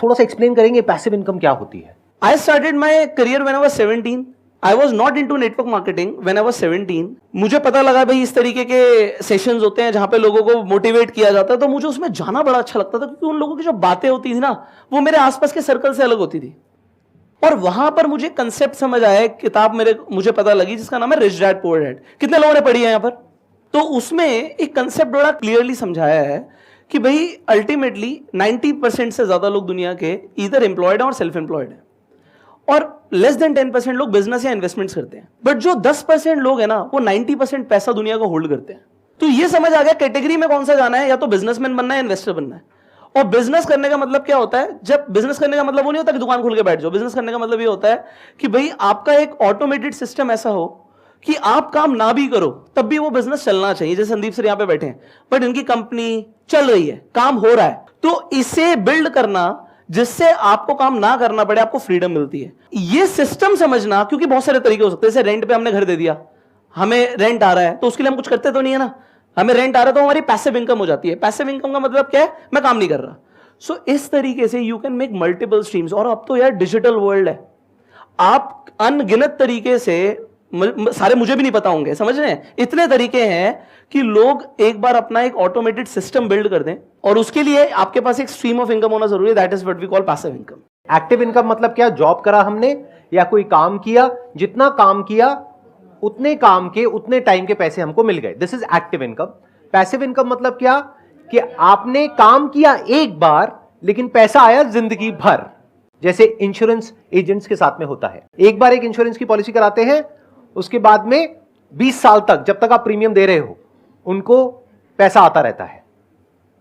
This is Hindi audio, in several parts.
थोड़ा सा एक्सप्लेन करेंगे पैसिव इनकम क्या होती है? I started my career when I was 17. I was not into network marketing when I was 17. मुझे पता लगा भाई इस तरीके के सेशंस होते हैं जहां पे लोगों को मोटिवेट किया जाता है, तो मुझे उसमें जाना बड़ा अच्छा लगता था क्योंकि उन लोगों की जो बातें होती थी ना वो मेरे आसपास के सर्कल से अलग होती थी। और वहां पर मुझे कंसेप्ट समझ आया, किताब मुझे पता लगी जिसका नाम है रिच डैड पुअर डैड। कितने लोगों ने पढ़ी है यहां पर? तो उसमें एक कंसेप्ट बड़ा क्लियरली समझाया है कि भाई अल्टीमेटली 90% से ज्यादा लोग दुनिया के इधर एम्प्लॉयड हैं और सेल्फ एम्प्लॉयड हैं, और लेस देन 10% लोग बिजनेस या इन्वेस्टमेंट्स करते हैं। बट जो 10% लोग हैं ना वो 90% पैसा दुनिया को होल्ड करते हैं। तो ये समझ आ गया कैटेगरी में कौन सा जाना है, या तो बिजनेसमैन बनना है, इन्वेस्टर बनना है। और बिजनेस करने का मतलब क्या होता है? जब बिजनेस करने का मतलब वो नहीं होता कि दुकान खोल के बैठ जाओ। बिजनेस करने का मतलब ये होता है कि भाई आपका एक ऑटोमेटेड सिस्टम ऐसा हो कि आप काम ना भी करो तब भी वो बिजनेस चलना चाहिए। जैसे संदीप सर यहां पे बैठे हैं, बट इनकी कंपनी चल रही है, काम हो रहा है। तो इसे बिल्ड करना जिससे आपको काम ना करना पड़े, आपको फ्रीडम मिलती है। ये सिस्टम समझना, क्योंकि बहुत सारे तरीके हो सकते हैं। जैसे रेंट पे हमने घर दे दिया, हमें रेंट आ रहा है, तो उसके लिए हम कुछ करते तो नहीं है ना। हमें रेंट आ रहा है तो हमारी पैसिव इनकम हो जाती है। पैसिव इनकम का मतलब क्या है? मैं काम नहीं कर रहा। सो इस तरीके से you can make multiple streams. और अब तो यार डिजिटल वर्ल्ड है, आप अनगिनत तरीके से, सारे मुझे भी नहीं पता होंगे, समझ रहे हैं, इतने तरीके हैं कि लोग एक बार अपना एक ऑटोमेटेड सिस्टम बिल्ड कर दें, और उसके लिए आपके पास एक स्ट्रीम ऑफ इनकम होना जरूरी है। That is what we call passive income. Active income मतलब क्या? जॉब करा हमने या कोई काम किया, जितना काम किया उतने काम के उतने टाइम के पैसे हमको मिल गए, this is active income. Passive income मतलब क्या? कि आपने काम किया एक बार लेकिन पैसा आया जिंदगी भर। जैसे इंश्योरेंस एजेंट्स के साथ में होता है, एक बार एक इंश्योरेंस की पॉलिसी कराते हैं, उसके बाद में 20 साल तक जब तक आप प्रीमियम दे रहे हो उनको पैसा आता रहता है।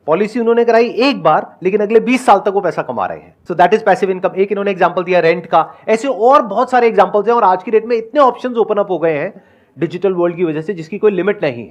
पॉलिसी उन्होंने कराई एक बार लेकिन अगले 20 साल तक वो पैसा कमा रहे हैं। So that is passive income. एक इन्होंने एग्जांपल दिया रेंट का, ऐसे और बहुत सारे एग्जांपल्स हैं। और आज की डेट में इतने ऑप्शंस ओपन अप हो गए हैं डिजिटल वर्ल्ड की वजह से जिसकी कोई लिमिट नहीं है।